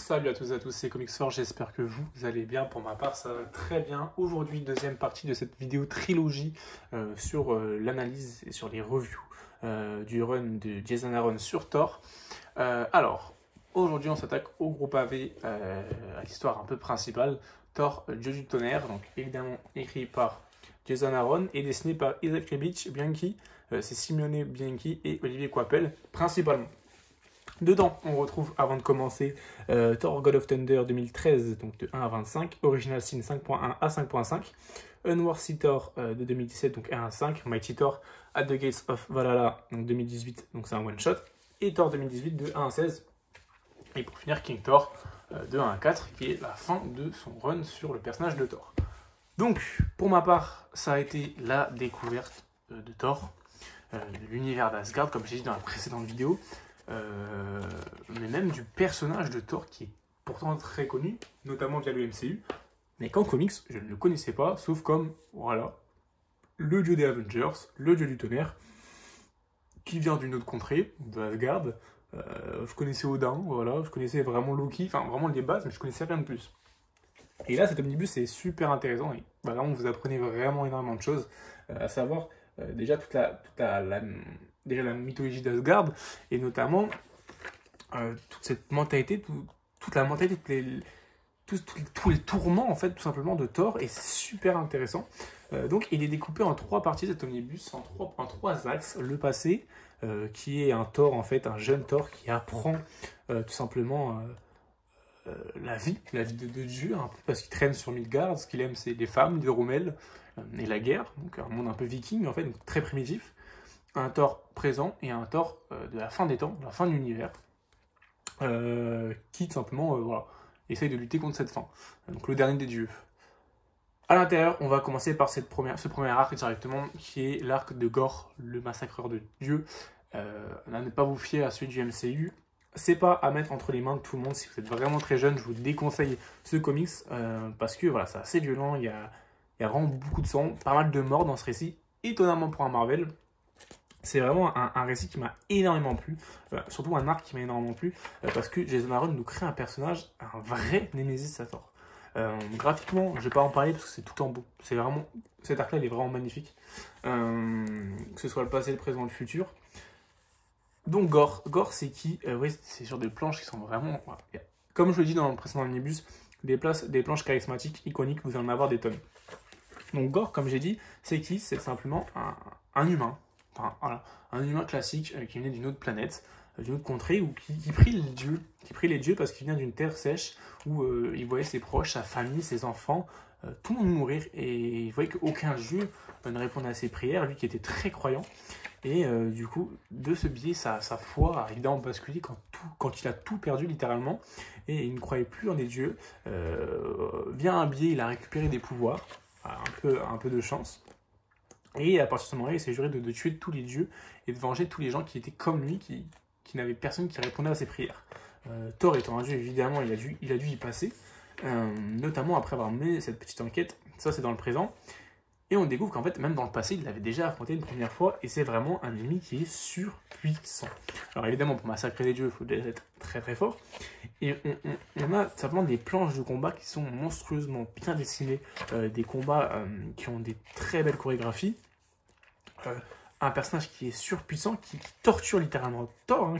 Salut à tous et à tous, c'est Comicsforge, j'espère que vous allez bien. Pour ma part, ça va très bien. Aujourd'hui, deuxième partie de cette vidéo trilogie sur l'analyse et sur les reviews du run de Jason Aaron sur Thor. Aujourd'hui, on s'attaque au gros pavé, à l'histoire un peu principale. Thor, Dieu du tonnerre, donc évidemment écrit par Jason Aaron et dessiné par Isaac Ribic, Bianchi, c'est Simeone Bianchi et Olivier Coipel, principalement. Dedans, on retrouve, avant de commencer, Thor God of Thunder 2013, donc de 1 à 25, Original Sin 5.1 à 5.5, Unworthy Thor de 2017, donc 1 à 5, Mighty Thor at the Gates of Valhalla, donc 2018, donc c'est un one-shot, et Thor 2018 de 1 à 16, et pour finir, King Thor de 1 à 4, qui est la fin de son run sur le personnage de Thor. Donc, pour ma part, ça a été la découverte de Thor, de l'univers d'Asgard, comme j'ai dit dans la précédente vidéo, mais même du personnage de Thor qui est pourtant très connu, notamment via le MCU, mais qu'en comics, je ne le connaissais pas, sauf comme, voilà, le dieu des Avengers, le dieu du tonnerre, qui vient d'une autre contrée, de Asgard. Je connaissais Odin, voilà, je connaissais vraiment Loki, enfin vraiment les bases, mais je connaissais rien de plus. Et là, cet omnibus est super intéressant, et vraiment, vous apprenez vraiment énormément de choses, à savoir déjà déjà la mythologie d'Asgard, et notamment toute cette mentalité, toute la mentalité, tous les tourments, en fait, tout simplement, de Thor, et c'est super intéressant. Donc, il est découpé en 3 parties, cet omnibus, en trois axes. Le passé, qui est un Thor, en fait, un jeune Thor qui apprend tout simplement la vie de Dieu, un peu parce qu'il traîne sur Midgard. Ce qu'il aime, c'est les femmes, les Rommel, et la guerre, donc un monde un peu viking, en fait, donc très primitif. Un Thor présent et un Thor de la fin des temps, de la fin de l'univers, qui tout simplement voilà, essaye de lutter contre cette fin. Donc le dernier des dieux. À l'intérieur, on va commencer par ce premier arc directement, qui est l'arc de Gorr, le massacreur de dieux. À ne pas vous fier à celui du MCU. C'est pas à mettre entre les mains de tout le monde. Si vous êtes vraiment très jeune, je vous déconseille ce comics, parce que voilà, c'est assez violent, il y a vraiment beaucoup de sang, pas mal de morts dans ce récit, étonnamment pour un Marvel. C'est vraiment un récit qui m'a énormément plu, surtout un arc qui m'a énormément plu, parce que Jason Aaron nous crée un personnage, un vrai Némésis à Thor. Graphiquement, je ne vais pas en parler parce que c'est tout en beau. C'est vraiment, cet arc-là, il est vraiment magnifique. Que ce soit le passé, le présent, le futur. Donc Gorr, c'est qui oui, c'est sur des planches qui sont vraiment... Voilà. Comme je le dis dans le précédent omnibus, des planches charismatiques, iconiques, vous allez en avoir des tonnes. Donc Gorr, comme j'ai dit, c'est qui? C'est simplement un humain. Enfin, voilà, un humain classique qui venait d'une autre planète, d'une autre contrée, ou qui prie les dieux parce qu'il vient d'une terre sèche où il voyait ses proches, sa famille, ses enfants, tout le monde mourir, et il voyait qu'aucun dieu ne répondait à ses prières, lui qui était très croyant. Et du coup, de ce biais, sa foi a évidemment basculé quand il a tout perdu littéralement, et il ne croyait plus en des dieux. Via un biais, il a récupéré des pouvoirs, un peu de chance. Et à partir de ce moment-là, il s'est juré de tuer tous les dieux et de venger tous les gens qui étaient comme lui, qui n'avaient personne qui répondait à ses prières. Thor étant un dieu, évidemment, il a dû y passer, notamment après avoir mené cette petite enquête. Ça, c'est dans le présent. Et on découvre qu'en fait, même dans le passé, il l'avait déjà affronté une première fois, et c'est vraiment un ennemi qui est surpuissant. Alors évidemment, pour massacrer les dieux, il faut déjà être très très fort. Et on a simplement des planches de combat qui sont monstrueusement bien dessinées, des combats qui ont des très belles chorégraphies, un personnage qui est surpuissant, qui torture littéralement Thor, hein,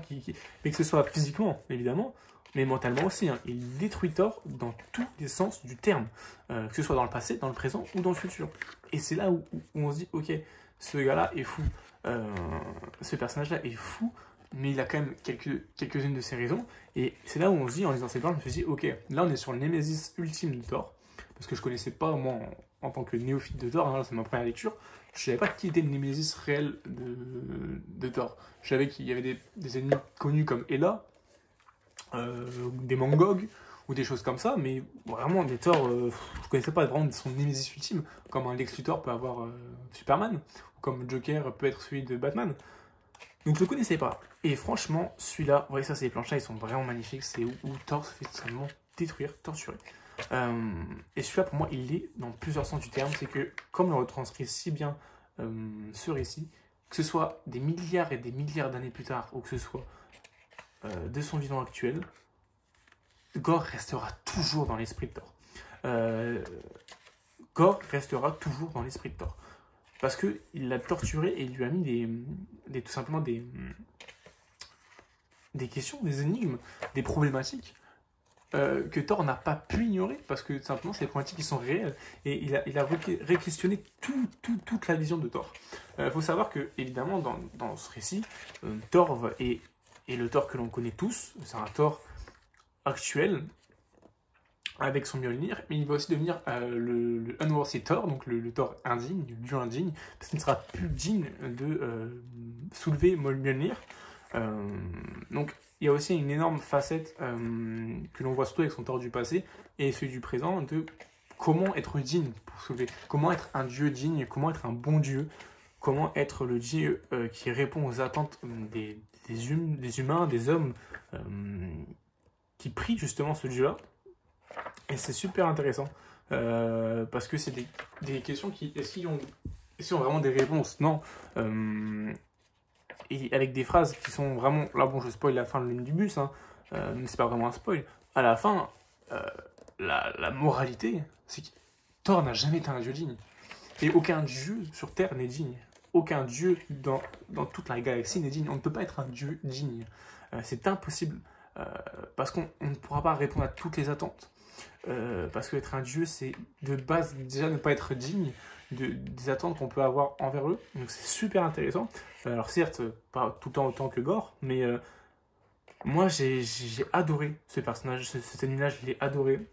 mais que ce soit physiquement, évidemment, mais mentalement aussi. Hein. Il détruit Thor dans tous les sens du terme, que ce soit dans le passé, dans le présent ou dans le futur. Et c'est là où on se dit, ok, ce gars-là est fou, ce personnage-là est fou, mais il a quand même quelques-unes de ses raisons. Et c'est là où on se dit, en lisant ces plans, je me suis dit, ok, là on est sur le Némésis ultime de Thor, parce que je connaissais pas, moi, en tant que néophyte de Thor, hein, c'est ma première lecture, je savais pas qui était le Némésis réel de Thor. Je savais qu'il y avait des ennemis connus comme Hela, des Mangog, ou des choses comme ça, mais vraiment des Thor, je connaissais pas vraiment son Némésis ultime, comme un Lex Luthor peut avoir Superman, ou comme Joker peut être celui de Batman. Donc je le connaissais pas. Et franchement, celui-là, ouais, ça, ces planches-là, ils sont vraiment magnifiques. C'est où Thor se fait totalement détruire, torturer. Et celui-là, pour moi, il est dans plusieurs sens du terme. C'est que, comme le retranscrit si bien ce récit, que ce soit des milliards et des milliards d'années plus tard, ou que ce soit de son vivant actuel, Gore restera toujours dans l'esprit de Thor. Gore restera toujours dans l'esprit de Thor. Parce qu'il l'a torturé et il lui a mis tout simplement des questions, des énigmes, des problématiques que Thor n'a pas pu ignorer parce que tout simplement c'est des problématiques qui sont réelles et il a réquestionné toute la vision de Thor. Faut savoir que évidemment dans ce récit, Thor est le Thor que l'on connaît tous, c'est un Thor actuel avec son Mjolnir, mais il va aussi devenir le Unworthy Thor, donc le Thor indigne, le dieu indigne, parce qu'il ne sera plus digne de soulever Mjolnir. Donc il y a aussi une énorme facette que l'on voit surtout avec son Thor du passé et celui du présent de comment être digne pour soulever, comment être un dieu digne, comment être un bon dieu, comment être le dieu qui répond aux attentes des humains, des hommes qui prient justement ce dieu-là. Et c'est super intéressant parce que c'est des questions qui, est-ce qu'ils ont vraiment des réponses? Non. Et avec des phrases qui sont vraiment, là bon je spoil la fin de l'omnibus, hein, mais c'est pas vraiment un spoil. À la fin, la moralité, c'est que Thor n'a jamais été un dieu digne. Et aucun dieu sur Terre n'est digne. Aucun dieu dans toute la galaxie n'est digne. On ne peut pas être un dieu digne. C'est impossible. Parce qu'on ne pourra pas répondre à toutes les attentes. Parce qu'être un dieu, c'est de base déjà ne pas être digne des attentes qu'on peut avoir envers eux. Donc c'est super intéressant. Alors certes, pas tout le temps autant que Gore, mais moi j'ai adoré ce personnage, cet ennemi-là, je l'ai adoré.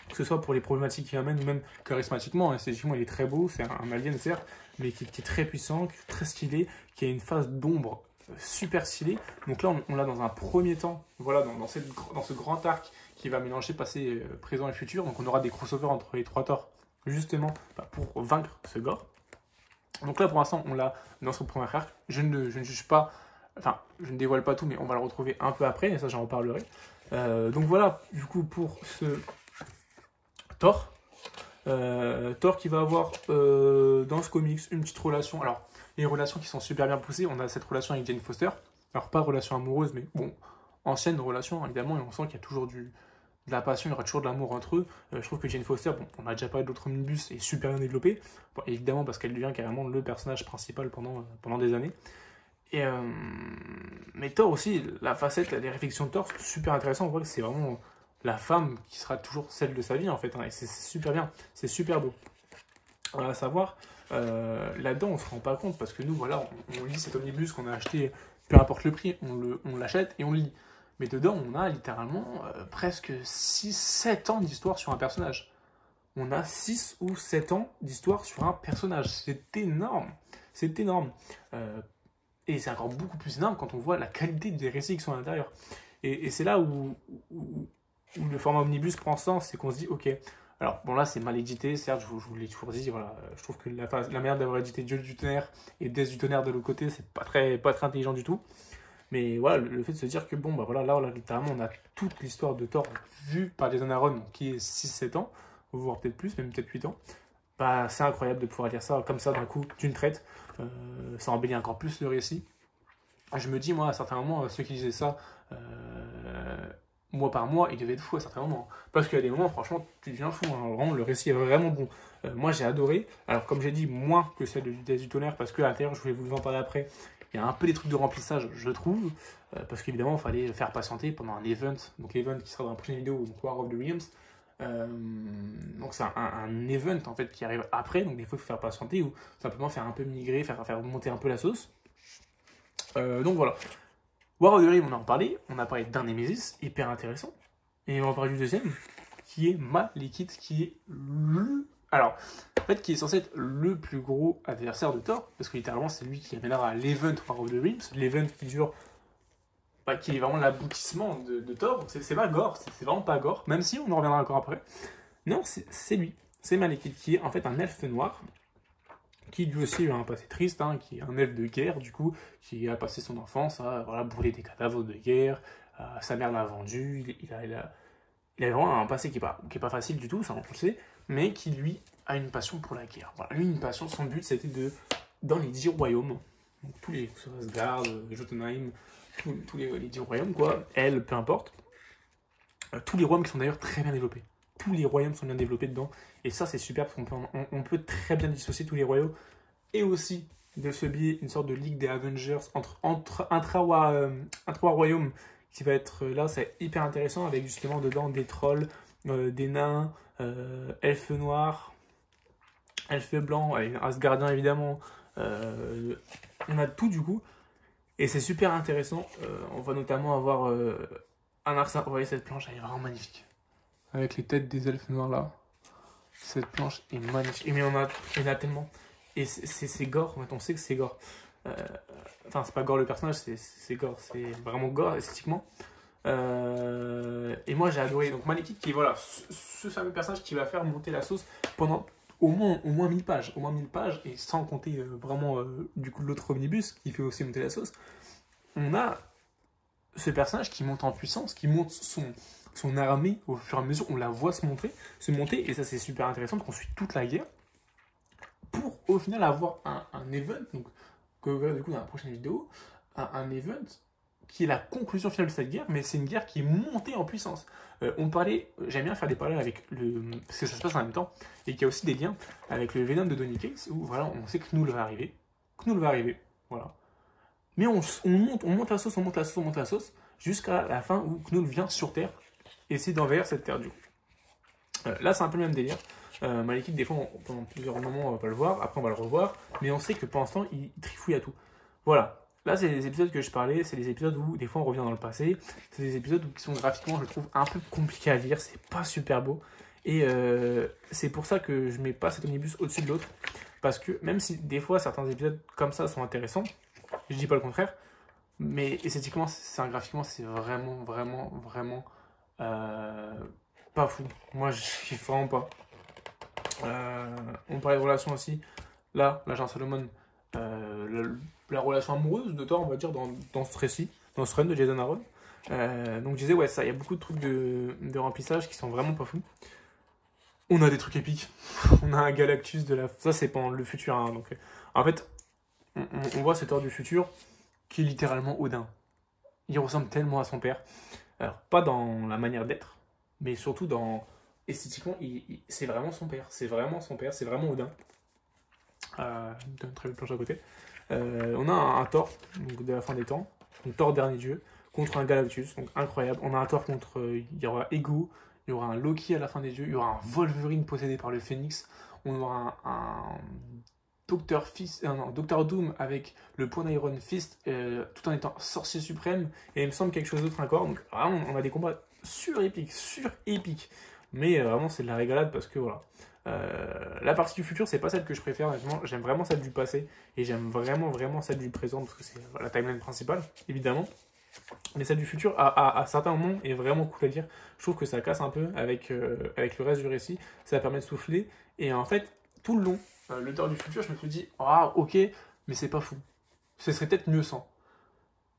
Que ce soit pour les problématiques qu'il amène, ou même charismatiquement. Esthétiquement, il est très beau, c'est un alien certes, mais qui est très puissant, très stylé, qui a une phase d'ombre super stylée. Donc là, on l'a dans un premier temps, voilà, dans ce grand arc qui va mélanger passé, présent et futur. Donc on aura des crossovers entre les trois Thors, justement, pour vaincre ce Gore. Donc là, pour l'instant, on l'a dans son premier arc. Je ne juge pas, enfin, je ne dévoile pas tout, mais on va le retrouver un peu après, et ça, j'en reparlerai. Donc voilà, du coup, pour ce Thor. Thor qui va avoir dans ce comics une petite relation. Alors, les relations qui sont super bien poussées. On a cette relation avec Jane Foster. Alors, pas relation amoureuse, mais bon, ancienne relation, évidemment. Et on sent qu'il y a toujours de la passion, il y aura toujours de l'amour entre eux. Je trouve que Jane Foster, bon, on a déjà parlé de l'autre omnibus, est super bien développée. Bon, évidemment, parce qu'elle devient carrément le personnage principal pendant des années. Mais Thor aussi, la facette, les réflexions de Thor, sont super intéressantes. On voit que c'est vraiment la femme qui sera toujours celle de sa vie en fait, hein, et c'est super bien, c'est super beau. À savoir, là-dedans on se rend pas compte parce que nous voilà, on lit cet omnibus qu'on a acheté, peu importe le prix, on l'achète et on le lit. Mais dedans on a littéralement presque 6-7 ans d'histoire sur un personnage. On a 6 ou 7 ans d'histoire sur un personnage, c'est énorme, c'est énorme. Et c'est encore beaucoup plus énorme quand on voit la qualité des récits qui sont à l'intérieur. Et c'est là où le format omnibus prend sens, c'est qu'on se dit, ok, alors bon là c'est mal édité, certes, je vous l'ai toujours dit, voilà, je trouve que la manière d'avoir édité Dieu du tonnerre et Death du tonnerre de l'autre côté, c'est pas très intelligent du tout. Mais voilà, le fait de se dire que bon, bah voilà, là littéralement on a toute l'histoire de Thor vue par Jason Aaron, qui est 6-7 ans, voire peut-être plus, même peut-être 8 ans. Bah c'est incroyable de pouvoir lire ça comme ça d'un coup, d'une traite. Ça embellit encore plus le récit. Je me dis, moi, à certains moments, ceux qui disaient ça, mois par mois, ils devaient être fous à certains moments. Parce qu'il y a des moments, franchement, tu deviens fou. Hein. Vraiment, le récit est vraiment bon. Moi, j'ai adoré. Alors, comme j'ai dit, moins que celle de Death du tonnerre, parce qu'à l'intérieur, je vais vous en parler après, il y a un peu des trucs de remplissage, je trouve. Parce qu'évidemment, il fallait faire patienter pendant un event. Donc, l'event qui sera dans la prochaine vidéo, donc War of the Realms. Donc, c'est un event, en fait, qui arrive après. Donc, des fois, il faut faire patienter ou simplement faire un peu migrer, faire monter un peu la sauce. Donc voilà. War of the Realms, on en parlait. On a parlé d'un Nemesis, hyper intéressant. Et on va parler du deuxième, qui est Malekith, qui est alors, en fait, qui est censé être le plus gros adversaire de Thor, parce que littéralement, c'est lui qui amènera à l'event War of the Realms, l'event qui dure, qui est vraiment l'aboutissement de Thor. C'est pas Gore, c'est vraiment pas Gore, même si on en reviendra encore après. Non, c'est lui, c'est Malekith, qui est en fait un elfe noir, qui lui aussi a un passé triste, hein, qui est un elfe de guerre, du coup, qui a passé son enfance à voilà, brûler des cadavres de guerre, sa mère l'a vendu, il a vraiment un passé qui est pas facile du tout, ça on le sait, mais qui lui a une passion pour la guerre. Voilà, lui, une passion, son but c'était dans les 10 royaumes, donc tous les Asgard, Jotunheim, tous les 10 royaumes, quoi, elle, peu importe, tous les royaumes qui sont d'ailleurs très bien développés. Tous les royaumes sont bien développés dedans. Et ça, c'est super parce on peut très bien dissocier tous les royaumes. Et aussi, de ce biais, une sorte de ligue des Avengers entre intra-royaumes qui va être là. C'est hyper intéressant avec justement dedans des trolls, des nains, elfes noirs, elfes blancs, Asgardiens évidemment. On a tout du coup. Et c'est super intéressant. On va notamment avoir un arc. Vous voyez cette planche, elle est vraiment magnifique. Avec les têtes des elfes noirs là. Cette planche est magnifique. Mais il y en a tellement. Et c'est gore, en fait, on sait que c'est gore. Enfin, c'est pas gore le personnage, c'est gore. C'est vraiment gore esthétiquement. Et moi j'ai adoré. Donc Malekith qui est voilà, ce fameux personnage qui va faire monter la sauce pendant au moins 1000 pages. Au moins 1000 pages, et sans compter vraiment du coup l'autre omnibus qui fait aussi monter la sauce. On a ce personnage qui monte en puissance, qui monte son armée au fur et à mesure. On la voit se monter, et ça c'est super intéressant parce qu'on suit toute la guerre pour au final avoir un event, donc que vous verrez du coup dans la prochaine vidéo, un event qui est la conclusion finale de cette guerre, mais c'est une guerre qui est montée en puissance. J'aime bien faire des parallèles avec parce que ça se passe en même temps, et qu'il y a aussi des liens avec le Venom de Donny Cates, où voilà, on sait que Knull va arriver, voilà. Mais on monte la sauce, on monte la sauce, jusqu'à la fin où Knull vient sur Terre, et essaie d'envahir cette Terre du coup. Là c'est un peu le même délire. Malekith, des fois, pendant plusieurs moments, on va pas le voir, après on va le revoir, mais on sait que pour l'instant, il trifouille à tout. Voilà. Là, c'est les épisodes que je parlais, c'est les épisodes où des fois on revient dans le passé, c'est des épisodes qui sont graphiquement, je trouve, un peu compliqués à lire, c'est pas super beau, et c'est pour ça que je mets pas cet omnibus au-dessus de l'autre, parce que même si des fois certains épisodes comme ça sont intéressants, je dis pas le contraire, mais esthétiquement, graphiquement, c'est vraiment pas fou. Moi, je kiffe vraiment pas. On parlait de relations aussi. Là, l'agent Solomon, la relation amoureuse de Thor, on va dire, dans ce récit, dans ce run de Jason Aaron. Donc je disais, ouais, ça, il y a beaucoup de trucs de remplissage qui sont vraiment pas fous. On a des trucs épiques. On a un Galactus de la... Ça, c'est pendant le futur. Hein, donc, en fait, on voit cet Thor du futur qui est littéralement Odin. Il ressemble tellement à son père. Alors, pas dans la manière d'être, mais surtout dans... Esthétiquement, c'est vraiment son père. C'est vraiment son père. C'est vraiment Odin. Une très belle planche à côté. On a un Thor, donc de la fin des temps. Donc Thor, dernier dieu, contre un Galactus. Donc incroyable. On a un Thor contre... il y aura Ego. Il y aura un Loki à la fin des dieux. Il y aura un Wolverine possédé par le Phénix. On aura un Doctor Doom avec le point d'Iron Fist, tout en étant sorcier suprême. Et il me semble quelque chose d'autre encore. Donc vraiment, on a des combats sur-épiques. Mais vraiment, c'est de la régalade parce que voilà. La partie du futur, c'est pas celle que je préfère, honnêtement. J'aime vraiment celle du passé et j'aime vraiment celle du présent parce que c'est la timeline principale, évidemment. Mais celle du futur, à certains moments, est vraiment cool à lire. Je trouve que ça casse un peu avec le reste du récit. Ça permet de souffler. Et en fait, tout le long, le Thor du futur, je me suis dit, ah, ok, mais c'est pas fou. Ce serait peut-être mieux sans.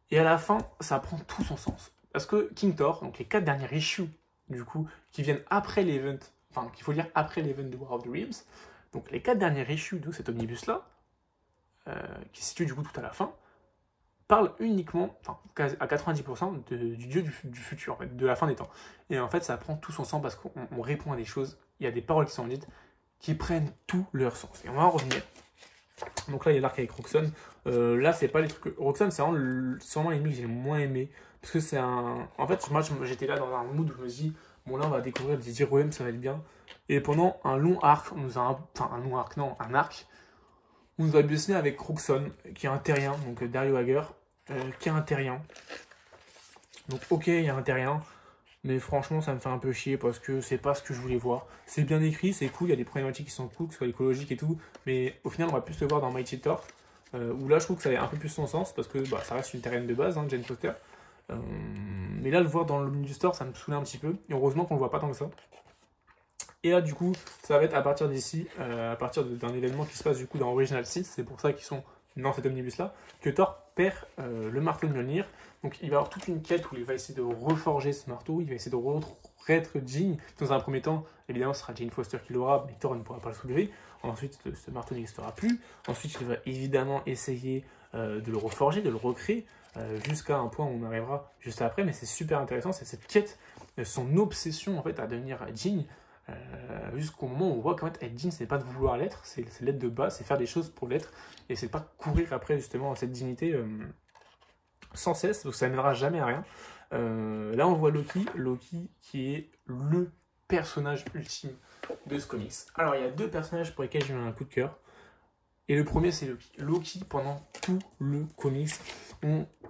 Et à la fin, ça prend tout son sens. Parce que King Thor, donc les 4 derniers issues, du coup, qui viennent après l'event, enfin, qu'il faut lire après l'event de War of the Realms, donc les 4 derniers issues de cet omnibus-là, qui se situe du coup tout à la fin, parlent uniquement, enfin, à 90% du dieu du futur, en fait, de la fin des temps. Et en fait, ça prend tout son sens parce qu'on répond à des choses, il y a des paroles qui sont dites, qui prennent tout leur sens. Et on va en revenir. Donc là, il y a l'arc avec Roxxon. Là, c'est pas les trucs... Roxxon, c'est vraiment l'ennemi que j'ai le moins aimé. Parce que c'est un... En fait, moi, j'étais là dans un mood où je me dis, bon, là, on va découvrir des Diroem, ça va être bien. Et pendant un long arc, on nous a... Enfin, un long arc, non, un arc. On nous a bussé avec Roxxon, qui est un terrien, donc Dario Hager, qui est un terrien. Donc, ok, il y a un terrien. Mais franchement, ça me fait un peu chier parce que c'est pas ce que je voulais voir. C'est bien écrit, c'est cool, il y a des problématiques qui sont cool, que ce soit écologique et tout. Mais au final, on va plus le voir dans Mighty Thor. Où là, je trouve que ça a un peu plus son sens parce que bah, ça reste une terrienne de base, hein, Jane Foster. Mais là, le voir dans l'Omnibus Thor, ça me saoulait un petit peu. Et heureusement qu'on le voit pas tant que ça. Et là, du coup, ça va être à partir d'ici, à partir d'un événement qui se passe du coup dans Original 6, c'est pour ça qu'ils sont dans cet omnibus-là, que Thor perd le marteau de Mjolnir. Donc il va avoir toute une quête où il va essayer de reforger ce marteau, il va essayer de être digne. Dans un premier temps, évidemment, ce sera Jane Foster qui l'aura, mais Thor ne pourra pas le soulever. Ensuite, ce marteau n'existera plus. Ensuite, il va évidemment essayer de le reforger, de le recréer, jusqu'à un point où on arrivera juste après. Mais c'est super intéressant, c'est cette quête son obsession en fait à devenir digne, jusqu'au moment où on voit qu'en fait être digne, c'est pas de vouloir l'être, c'est l'être de base, c'est faire des choses pour l'être, et c'est pas courir après justement cette dignité sans cesse, donc ça n'amènera jamais à rien. Là on voit Loki qui est le personnage ultime de ce comics. Alors il y a deux personnages pour lesquels j'ai eu un coup de cœur. Et le premier, c'est Loki. Loki, pendant tout le comics,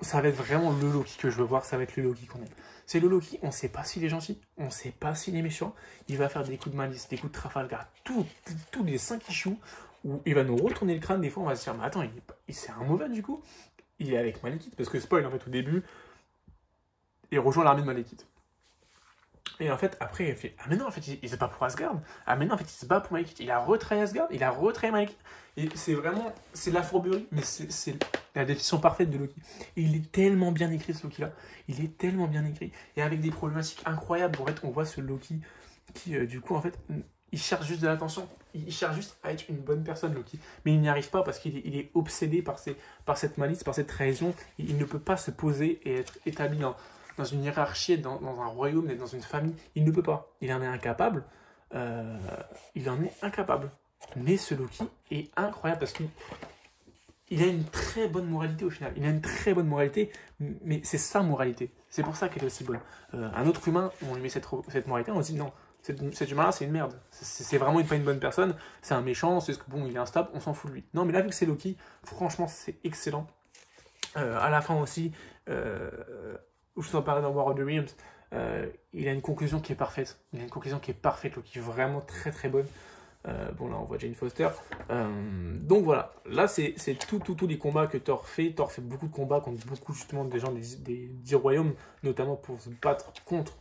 ça va être vraiment le Loki que je veux voir, ça va être le Loki qu'on aime. C'est le Loki, on ne sait pas s'il est gentil, on ne sait pas s'il est méchant, il va faire des coups de malice, des coups de Trafalgar, tous les 5 issues, où il va nous retourner le crâne, des fois on va se dire, mais attends, c'est un mauvais du coup, il est avec Malekith, parce que spoil en fait au début, il rejoint l'armée de Malekith. Et en fait, après, il fait, ah mais non, en fait, il se bat pour Asgard. Ah mais non, en fait, il se bat pour Malekith. Il a retrahi Asgard, il a retrahi Malekith. Et c'est vraiment, c'est la fourberie, mais c'est la définition parfaite de Loki. Et il est tellement bien écrit, ce Loki-là. Il est tellement bien écrit. Et avec des problématiques incroyables. En fait, on voit ce Loki qui, du coup, en fait, il cherche juste de l'attention. Il cherche juste à être une bonne personne, Loki. Mais il n'y arrive pas parce qu'il est obsédé par cette malice, par cette trahison. Il ne peut pas se poser et être établi dans une hiérarchie, dans un royaume, dans une famille. Il ne peut pas. Il en est incapable. Il en est incapable. Mais ce Loki est incroyable parce qu'il a une très bonne moralité au final. Il a une très bonne moralité, mais c'est sa moralité. C'est pour ça qu'elle est aussi bonne. Un autre humain, on lui met cette moralité, on se dit non, cet humain-là, c'est une merde. C'est vraiment pas une bonne personne. C'est un méchant, c'est que bon, il est instable, on s'en fout de lui. Non, mais là, vu que c'est Loki, franchement, c'est excellent. À la fin aussi, où je t'en parlais dans War of the Realms, il a une conclusion qui est parfaite. Il a une conclusion qui est parfaite, qui est vraiment très très bonne. Bon, là on voit Jane Foster. Donc voilà, là c'est tous les combats que Thor fait. Thor fait beaucoup de combats contre beaucoup justement des gens des 10 royaumes, notamment pour se battre contre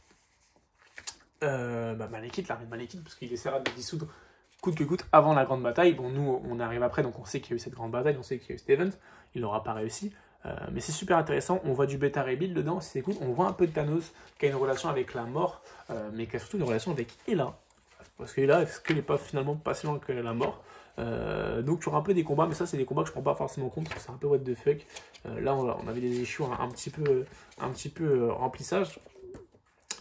Malekith, l'armée de Malekith, parce qu'il essaiera de dissoudre coûte que coûte avant la grande bataille. Bon, nous on arrive après, donc on sait qu'il y a eu cette grande bataille, on sait qu'il y a eu Stevens, il n'aura pas réussi. Mais c'est super intéressant, on voit du bêta rebuild dedans, si c'est cool. On voit un peu de Thanos qui a une relation avec la mort, mais qui a surtout une relation avec Hela. Parce que là, est-ce qu'elle n'est pas finalement pas si loin que la mort? Donc tu auras un peu des combats, mais ça c'est des combats que je prends pas forcément compte, parce que c'est un peu what the fuck. Là on avait des issues un petit peu remplissage.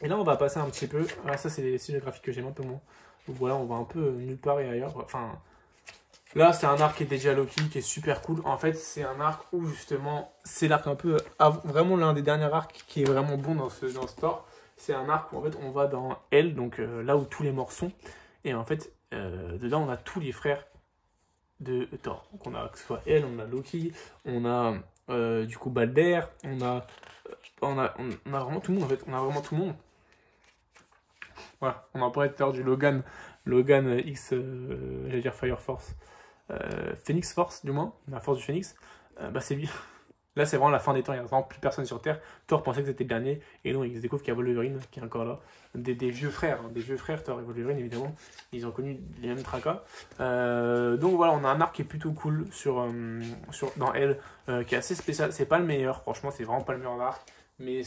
Et là on va passer un petit peu, ah, ça c'est les styles graphiques que j'aime un peu moins. Donc voilà, on va un peu nulle part et ailleurs. Enfin, là c'est un arc qui est dédié à Loki, qui est super cool. En fait c'est un arc où justement, c'est l'arc un peu, vraiment l'un des derniers arcs qui est vraiment bon dans ce Thor. C'est un arc où en fait on va dans Elle, donc là où tous les morts sont. Et en fait, dedans on a tous les frères de Thor. Donc on a que ce soit Elle, on a Loki, on a du coup Balder, on a vraiment tout le monde en fait. On a vraiment tout le monde. Voilà, on en parlait tout à l'heure du Logan X, j'allais dire Fire Force, Phoenix Force du moins, la force du Phoenix. C'est lui. Là, c'est vraiment la fin des temps, il n'y a vraiment plus personne sur Terre. Thor pensait que c'était le dernier, et non, il se découvre qu'il y a Wolverine qui est encore là. Des vieux frères, Thor et Wolverine, évidemment. Ils ont connu les mêmes tracas. Donc voilà, on a un arc qui est plutôt cool dans Elle, qui est assez spécial. C'est pas le meilleur, franchement, c'est vraiment pas le meilleur arc, mais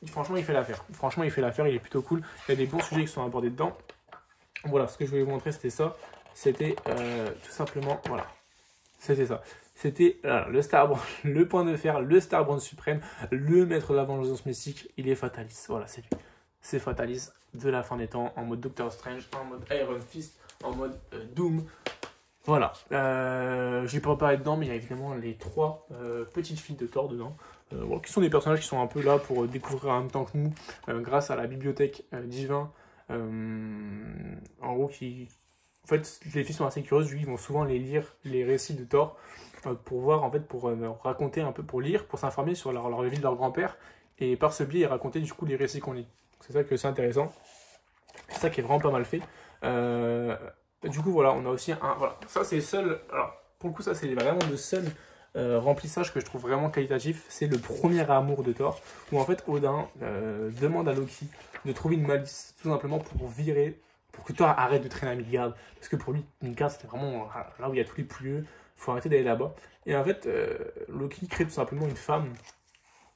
franchement, il fait l'affaire. Franchement, il fait l'affaire, il est plutôt cool. Il y a des bons sujets qui sont abordés dedans. Voilà, ce que je voulais vous montrer, c'était ça. C'était tout simplement, voilà, c'était ça. C'était le point de fer, le Starbrand suprême, le maître de la vengeance mystique, il est Fatalis. Voilà, c'est lui. C'est Fatalis de la fin des temps, en mode Doctor Strange, en mode Iron Fist, en mode Doom. Voilà. J'ai pas parlé dedans, mais il y a évidemment les 3 petites filles de Thor dedans, qui sont des personnages qui sont un peu là pour découvrir en même temps que nous, grâce à la bibliothèque divin. En gros, en fait, les filles sont assez curieuses, ils vont souvent les lire, les récits de Thor, pour voir, en fait, pour raconter un peu, pour lire, pour s'informer sur leur vie de leur grand-père, et par ce biais, ils raconter du coup les récits qu'on lit. C'est ça que c'est intéressant, c'est ça qui est vraiment pas mal fait. Du coup, voilà, on a aussi voilà, ça c'est le seul, alors, pour le coup, ça c'est vraiment le seul remplissage que je trouve vraiment qualitatif, c'est le premier amour de Thor, où en fait, Odin demande à Loki de trouver une malice, tout simplement pour que Thor arrête de traîner à Midgard, parce que pour lui, Midgard c'était vraiment là où il y a tous les pouilleux, il faut arrêter d'aller là-bas. Et en fait, Loki crée tout simplement une femme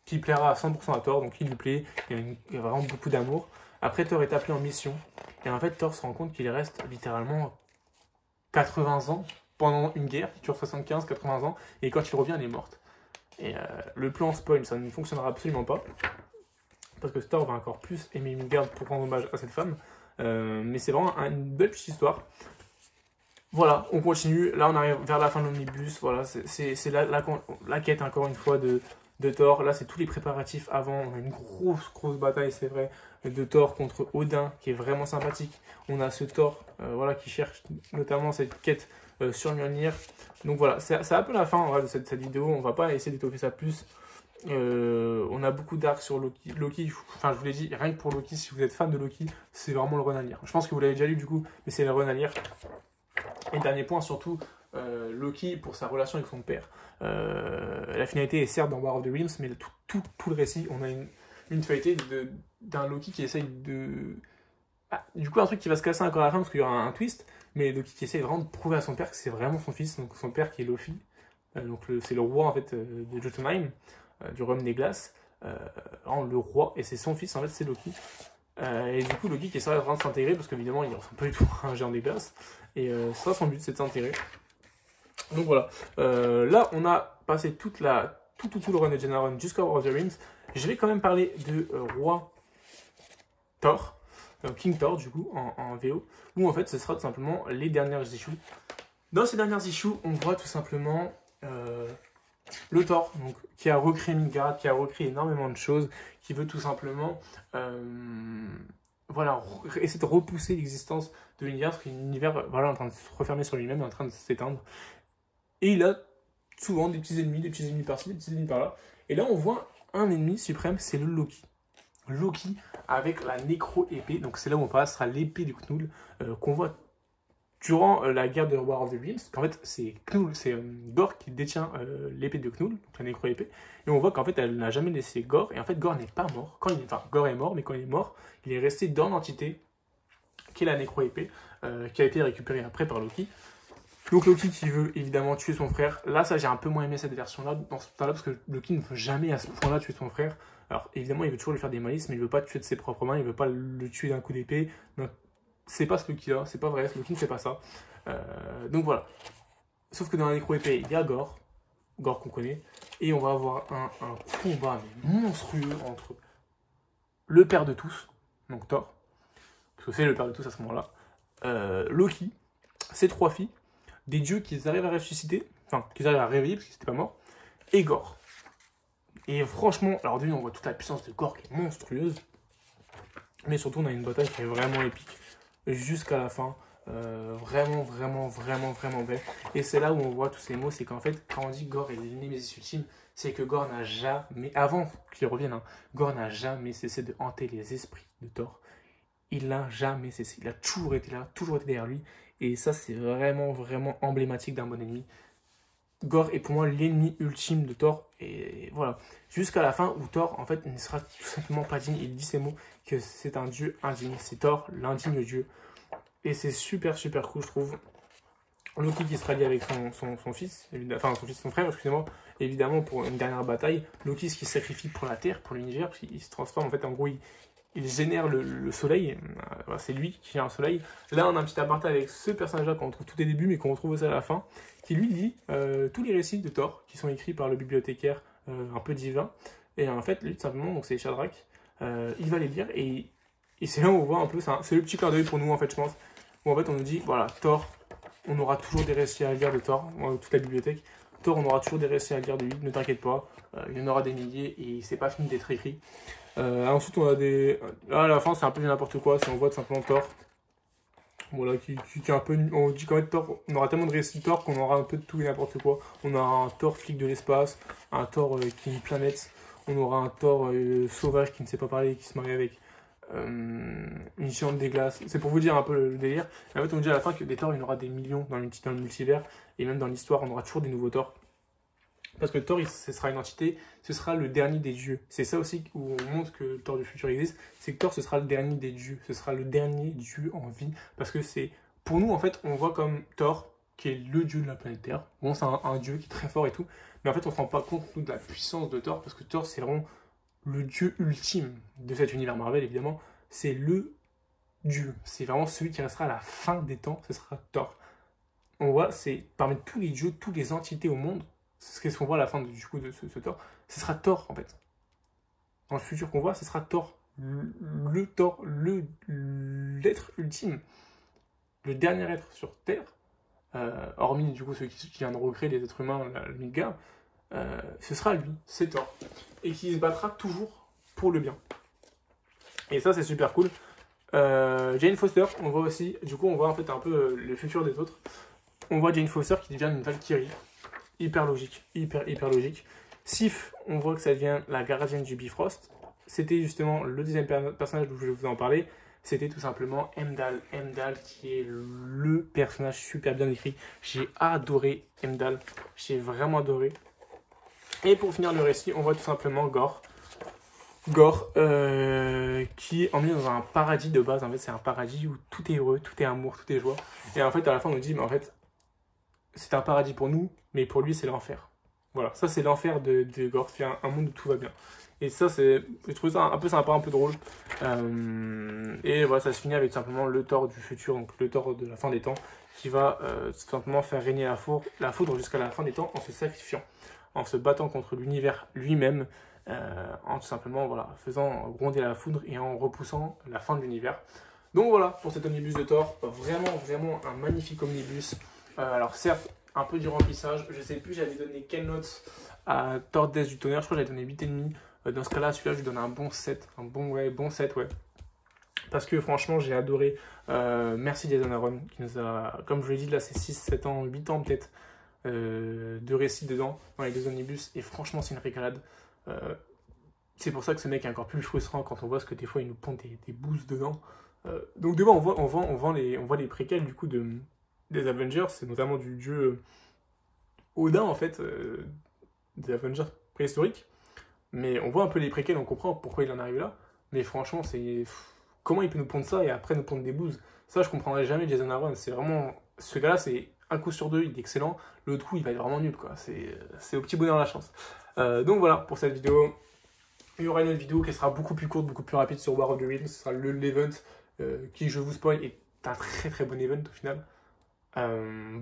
qui plaira à 100% à Thor, donc il lui plaît, il y a vraiment beaucoup d'amour. Après, Thor est appelé en mission, et en fait, Thor se rend compte qu'il reste littéralement 80 ans pendant une guerre qui dure 75-80 ans, et quand il revient, elle est morte. Et le plan spoil, ça ne fonctionnera absolument pas. parce que Thor va encore plus aimer Midgard pour rendre hommage à cette femme. Mais c'est vraiment une belle petite histoire. Voilà, on continue. Là, on arrive vers la fin de l'omnibus. Voilà, c'est la quête, encore une fois, de Thor. Là, c'est tous les préparatifs avant. On a une grosse bataille, c'est vrai, de Thor contre Odin, qui est vraiment sympathique. On a ce Thor voilà, qui cherche notamment cette quête sur Mjolnir. Donc voilà, c'est un peu la fin voilà, de cette vidéo. On va pas essayer d'étoffer ça plus. On a beaucoup d'arcs sur Loki. Loki, enfin je vous l'ai dit, rien que pour Loki, si vous êtes fan de Loki, c'est vraiment le run à lire. Je pense que vous l'avez déjà lu du coup, mais c'est le run à lire. Et dernier point, surtout, Loki pour sa relation avec son père. La finalité est certes dans War of the Realms, mais tout le récit, on a une finalité d'un Loki qui essaye de... Ah, du coup, un truc qui va se casser encore à la fin, parce qu'il y aura un twist, mais Loki qui essaye vraiment de prouver à son père que c'est vraiment son fils, donc son père qui est Loki. Donc c'est le roi en fait de Jotunheim, du royaume des glaces. Le roi, et c'est son fils, en fait, c'est Loki. Et du coup, Loki qui est en train de s'intégrer, parce qu'évidemment, il ne ressemble pas du tout à un géant des glaces. Et ça, son but, c'est de s'intégrer. Donc voilà. Là, on a passé tout le run de Shannara jusqu'à War of the Rings. Je vais quand même parler de roi Thor, King Thor, du coup, en VO, où en fait, ce sera tout simplement les dernières issues. Dans ces dernières issues, on voit tout simplement le Thor, donc, qui a recréé Midgard, qui a recréé énormément de choses, qui veut tout simplement voilà, essayer de repousser l'existence de l'univers, parce que l'univers voilà, est en train de se refermer sur lui-même, est en train de s'éteindre. Et il a souvent des petits ennemis par-ci, des petits ennemis par-là. Et là, on voit un ennemi suprême, c'est le Loki. Loki avec la nécro-épée, donc c'est là où on passe, sera l'épée du Knull, qu'on voit durant la guerre de War of the Realms, qu'en fait c'est Gorr qui détient l'épée de Knull, donc la nécro-épée, et on voit qu'en fait elle n'a jamais laissé Gorr, et en fait Gorr n'est pas mort, Gorr est mort, mais quand il est mort, il est resté dans l'entité qui est la nécro-épée, qui a été récupérée après par Loki. Donc Loki qui veut évidemment tuer son frère, là ça j'ai un peu moins aimé cette version-là, dans ce temps-là, parce que Loki ne veut jamais à ce point-là tuer son frère. Alors évidemment il veut toujours lui faire des malices, mais il veut pas le tuer de ses propres mains, il veut pas le tuer d'un coup d'épée. C'est pas ce Loki là, c'est pas vrai, ce Loki ne fait pas ça. Donc voilà. Sauf que dans la nécro-épée, il y a Gorr qu'on connaît, et on va avoir un combat mais monstrueux entre le père de tous, donc Thor, parce que c'est le père de tous à ce moment-là, Loki, ses trois filles, des dieux qu'ils arrivent à ressusciter, enfin qu'ils arrivent à réveiller parce qu'ils n'étaient pas morts, et Gorr. Et franchement, alors d'une, on voit toute la puissance de Gorr qui est monstrueuse, mais surtout on a une bataille qui est vraiment épique jusqu'à la fin. Vraiment belle. Et c'est là où on voit tous ces mots, c'est qu'en fait, quand on dit Gorr est l'ennemi ultime, c'est que Gorr n'a jamais, avant qu'il revienne, hein, Gorr n'a jamais cessé de hanter les esprits de Thor. Il n'a jamais cessé, il a toujours été là, toujours été derrière lui. Et ça, c'est vraiment emblématique d'un bon ennemi. Gorr est pour moi l'ennemi ultime de Thor. Et voilà, jusqu'à la fin où Thor, en fait, ne sera tout simplement pas digne. Il dit ces mots, que c'est un dieu indigne. C'est Thor, l'indigne dieu. Et c'est super cool, je trouve. Loki qui sera lié avec son fils, enfin son frère, excusez-moi, évidemment pour une dernière bataille. Loki qui se sacrifie pour la Terre, pour l'univers, parce qu'il se transforme, en fait, en gros, il génère le soleil. Voilà, c'est lui qui génère le soleil. Là, on a un petit aparté avec ce personnage-là qu'on retrouve tout au début, mais qu'on retrouve aussi à la fin, qui lui lit tous les récits de Thor, qui sont écrits par le bibliothécaire un peu divin. Et en fait, lui, tout simplement, donc c'est Shadrach, il va les lire, et c'est là où on voit un peu, c'est le petit clin d'œil pour nous, en fait, je pense, où en fait, on nous dit, voilà, Thor, on aura toujours des récits à lire de Thor, toute la bibliothèque. Thor, on aura toujours des récits à lire de lui, ne t'inquiète pas, il y en aura des milliers, et c'est pas fini d'être écrit. Ensuite, on a des... Là, à la fin, c'est un peu n'importe quoi. On voit tout simplement Thor. Voilà, qui est un peu... On dit qu'en fait, Thor, on aura tellement de récits Thor qu'on aura un peu de tout et n'importe quoi. On a un Thor flic de l'espace, un Thor qui est une planète. On aura un Thor sauvage qui ne sait pas parler et qui se marie avec une géante des glaces. C'est pour vous dire un peu le délire. Et en fait, on dit à la fin que des Thor, il y en aura des millions dans le multivers. Et même dans l'histoire, on aura toujours des nouveaux Thor. Parce que Thor, ce sera une entité, ce sera le dernier des dieux. C'est ça aussi où on montre que Thor du futur existe, c'est que Thor, ce sera le dernier des dieux, ce sera le dernier dieu en vie. Parce que c'est, pour nous, en fait, on voit comme Thor, qui est le dieu de la planète Terre. Bon, c'est un dieu qui est très fort et tout, mais en fait, on ne se rend pas compte, nous, de la puissance de Thor, parce que Thor, c'est vraiment le dieu ultime de cet univers Marvel, évidemment. C'est le dieu. C'est vraiment celui qui restera à la fin des temps, ce sera Thor. On voit, c'est parmi tous les dieux, toutes les entités au monde, c'est ce qu'on voit à la fin du coup de ce Thor, ce sera Thor en fait. dans le futur qu'on voit, ce sera Thor. L'être ultime, le dernier être sur Terre, hormis du coup ceux qui viennent de recréer les êtres humains, le Midgard, ce sera lui, c'est Thor. Et qui se battra toujours pour le bien. Et ça, c'est super cool. Jane Foster, on voit aussi, du coup, on voit en fait un peu le futur des autres. On voit Jane Foster qui devient une Valkyrie. Hyper logique, hyper logique. Sif, on voit que ça devient la gardienne du Bifrost. C'était justement le deuxième personnage dont je vais vous en parler. C'était tout simplement Heimdall. Heimdall qui est le personnage super bien écrit. J'ai adoré Heimdall. J'ai vraiment adoré. Et pour finir le récit, on voit tout simplement Gore. Gore, qui est emmené dans un paradis de base. En fait, c'est un paradis où tout est heureux, tout est amour, tout est joie. Et en fait, à la fin, on nous dit, mais en fait, c'est un paradis pour nous, mais pour lui, c'est l'enfer. Voilà, ça, c'est l'enfer de Gore. C'est un monde où tout va bien. Et ça, je trouve ça un peu sympa, un peu drôle. Et voilà, ça se finit avec simplement le Thor du futur, donc le Thor de la fin des temps, qui va tout simplement faire régner la foudre jusqu'à la fin des temps en se sacrifiant, en se battant contre l'univers lui-même, en tout simplement voilà, faisant gronder la foudre et en repoussant la fin de l'univers. Donc voilà pour cet omnibus de Thor, vraiment un magnifique omnibus. Alors certes, un peu du remplissage, je sais plus j'avais donné quelle note à Thor Death du Tonnerre, je crois que j'avais donné 8,5. Dans ce cas-là, celui-là, je lui donne un bon 7, bon 7, ouais. Parce que franchement, j'ai adoré. Merci Jason Aaron, qui nous a, comme je l'ai dit, là, c'est 6, 7 ans, 8 ans peut-être, de récits dedans, dans les deux omnibus, et franchement, c'est une régalade. C'est pour ça que ce mec est encore plus frustrant quand on voit ce que des fois, il nous pond des boosts dedans. Donc devant, on voit les préquels, du coup, des Avengers, c'est notamment du dieu Odin, en fait, des Avengers préhistoriques. Mais on voit un peu les préquels, on comprend pourquoi il en arrive là. Mais franchement, c'est comment il peut nous pondre ça et après nous pondre des bouses. Ça, je comprendrai jamais Jason Aaron. C'est vraiment ce gars-là, c'est un coup sur deux, il est excellent. L'autre coup, il va être vraiment nul, quoi. C'est au petit bonheur la chance. Donc voilà pour cette vidéo. Il y aura une autre vidéo qui sera beaucoup plus courte, beaucoup plus rapide sur War of the Realms. Ce sera l'event qui, je vous spoil, est un très bon event au final.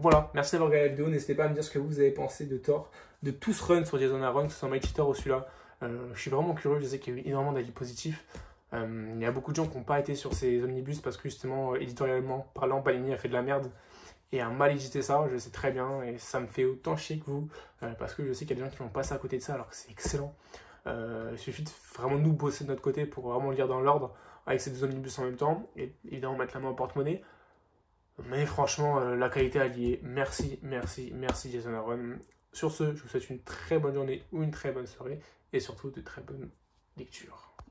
Voilà, merci d'avoir regardé la vidéo. N'hésitez pas à me dire ce que vous avez pensé de Thor, de tout ce run sur Jason Aaron, que ce soit Mighty Thor ou celui-là. Je suis vraiment curieux, je sais qu'il y a eu énormément d'avis positifs. Il y a beaucoup de gens qui n'ont pas été sur ces omnibus parce que justement, éditorialement parlant, Panini a fait de la merde et a mal édité ça, je sais très bien, et ça me fait autant chier que vous, parce que je sais qu'il y a des gens qui vont passer à côté de ça alors que c'est excellent. Il suffit de vraiment nous bosser de notre côté pour vraiment lire dans l'ordre avec ces deux omnibus en même temps, et évidemment mettre la main au porte-monnaie. Mais franchement, la qualité alliée, merci Jason Aaron. Sur ce, je vous souhaite une très bonne journée ou une très bonne soirée, et surtout de très bonnes lectures.